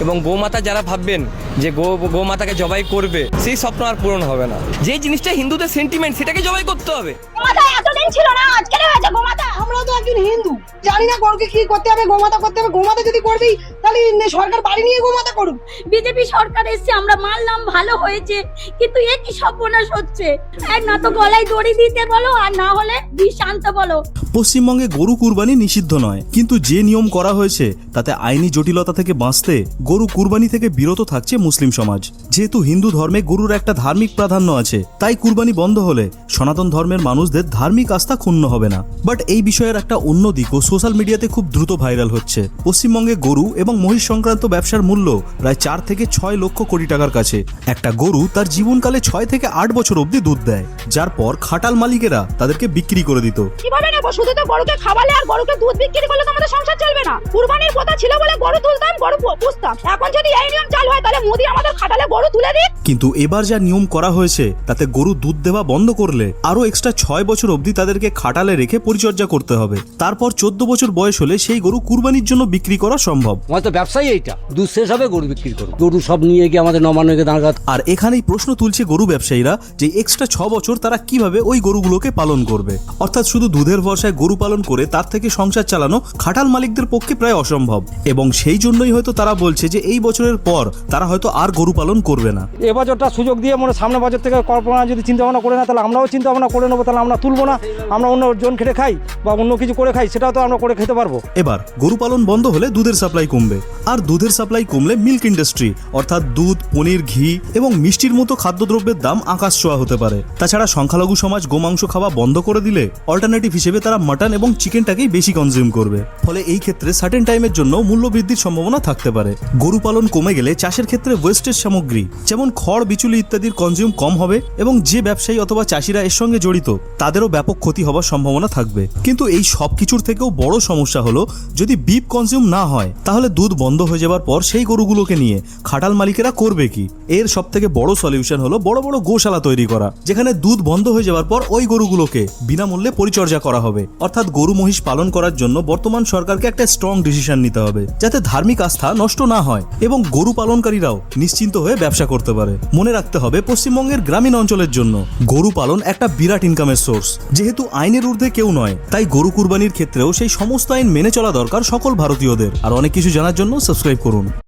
এবং গোমাতা যারা ভাববেন যে গোমাতাকে জবাই করবে, সেই স্বপ্ন আর পূরণ হবে না। যে জিনিসটা হিন্দুদের সেন্টিমেন্ট, সেটাকে জবাই করতে হবে। গোমাতা এতদিন ছিল না, আজকে হয়েছে গোমাতা। আমরা তো একজন হিন্দু, জানি না গরুকে কি করতে হবে, গোমাতা করতে হবে। গোমাতা যদি করবি তাহলে সরকার বাড়ি নিয়ে গোমাতা করুক। বিজেপি সরকার এসছে, আমরা মানলাম, ভালো হয়েছে, কিন্তু এ কি সর্বনাশ হচ্ছে। এক না তো গলায় দড়ি দিতে বলো, আর না হলে বিষ আনতে বলো। পশ্চিমবঙ্গে গরু কুরবানি নিষিদ্ধ নয়, কিন্তু যে নিয়ম করা হয়েছে তাতে আইনি জটিলতা থেকে বাঁচতে গরু কুরবানি থেকে বিরত থাকছে মুসলিম সমাজ। যেহেতু হিন্দু ধর্মে গরুর একটা ধার্মিক প্রাধান্য আছে, তাই কুরবানি বন্ধ হলে সনাতন ধর্মের মানুষদের ধার্মিক আস্থা ক্ষুণ্ণ হবে না। বাট এই বিষয়ের একটা অন্য দিকও সোশ্যাল মিডিয়াতে খুব দ্রুত ভাইরাল হচ্ছে। পশ্চিমবঙ্গে গরু এবং মহিষ সংক্রান্ত ব্যবসার মূল্য প্রায় 4 থেকে 6 লক্ষ কোটি টাকার কাছে। একটা গরু তার জীবনকালে 6 থেকে 8 বছর অবধি দুধ দেয়, যার পর খাটাল মালিকেরা তাদেরকে বিক্রি করে দিত। কিভাবে নেবো? শুধু তো গরুকে খাওয়ালে আর গরুকে দুধ বিক্রি করলে তো আমাদের সংসার চলবে না। কুরবানির কথা ছিল বলে গরু তুলতাম, গরু পুষতাম। এখন যদি এই নিয়ম চালু হয়, তাহলে মোদি আমাদের খাটালে গরু তুলে দিক। কিন্তু এবার যা নিয়ম করা হয়েছে তাতে গরু দুধ দেওয়া বন্ধ করলে আরো এক্সট্রা 6 বছর অবধি তাদেরকে খাটালে রেখে পরিচর্যা করতে হবে। তারপর 14 বছর বয়স হলে সেই গরু কুরবানির জন্য বিক্রি করা সম্ভব। আমাদের তো ব্যবসায়ী এইটা, দুধ শেষ হবে গরু বিক্রি করবো, গরু সব নিয়ে গিয়ে আমাদের নবান্নকে দাঁড়। আর এখানেই প্রশ্ন তুলছে গরু ব্যবসায়ীরা যে এক্সট্রা 6 বছর তারা কিভাবে ওই গরুগুলোকে পালন করবে। অর্থাৎ শুধু দুধের ভরসায় গরু পালন করে তার থেকে সংসার চালানো খাটাল মালিকদের পক্ষে প্রায় অসম্ভব, এবং সেই জন্যই হয়তো তারা বলছে যে এই বছরের পর তারা হয়তো আর গরু পালন করবে না। এবছরটা সুযোগ দিয়ে মনে সামনে বছর থেকে কল্পনা যদি চিন্তা ভাবনা করে না, তাহলে আমরাও চিন্তা ভাবনা করে নেবো। তাহলে আমরা তুলবো না, আমরা অন্য জন খেটে খাই বা অন্য কিছু করে খাই, সেটাও তো আমরা করে খেতে পারবো। এবার গরু পালন বন্ধ হলে দুধের সাপ্লাই কমবে, আর দুধের সাপ্লাই কমলে মিল্ক ইন্ডাস্ট্রি অর্থাৎ দুধ, পনির, ঘি এবং মিষ্টির মতো খাদ্যদ্রব্যের দাম আকাশ ছোঁয়া হতে পারে। তাছাড়া সংখ্যালঘু সমাজ গোমাংস খাওয়া বন্ধ করে দিলে অল্টারনেটিভ হিসেবে তারা মাটন এবং চিকেনটাকেই বেশি কনজিউম করবে। ফলে এই ক্ষেত্রে সার্টেন টাইমের জন্য মূল্য বৃদ্ধির সম্ভাবনা থাকতে পারে। গরু পালন কমে গেলে চাষের ক্ষেত্রে ওয়েস্টেজ সামগ্রী যেমন খড়, বিচুলি ইত্যাদির কনজিউম কম হবে, এবং যে ব্যবসায়ী অথবা চাষিরা এর সঙ্গে জড়িত তাদেরও ব্যাপক ক্ষতি হওয়ার সম্ভাবনা থাকবে। কিন্তু এই সব কিছুর থেকেও বড় সমস্যা হলো যদি বিফ কনজিউম না হয়, তাহলে দুধ বন্ধ হয়ে যাবার পর সেই গরুগুলোকে নিয়ে খাটাল মালিকেরা করবে কি? এর সব থেকে বড় সলিউশন হলো বড় বড় গোশালা তৈরি করা, যেখানে দুধ বন্ধ হয়ে যাবার পর ওই গরুগুলোকে বিনামূল্যে পরিচর্যা করা হবে। অর্থাৎ গরু মহিষ পালন করার জন্য বর্তমান সরকারকে একটা স্ট্রং ডিসিশন নিতে হবে, যাতে ধার্মিক আস্থা নষ্ট না হয় এবং গরু পালনকারীরাও নিশ্চিন্ত হয়ে ব্যবসা করতে পারে। মনে রাখতে হবে, পশ্চিমবঙ্গের গ্রামীণ অঞ্চলের জন্য গরু পালন একটা বিরাট ইনকামের সোর্স। যেহেতু আইনের ঊর্ধ্বে কেউ নয়, তাই গরু কুরবানির ক্ষেত্রেও সেই সমস্ত আইন মেনে চলা দরকার সকল ভারতীয়দের। আর অনেক কিছু জানার জন্য সাবস্ক্রাইব করুন।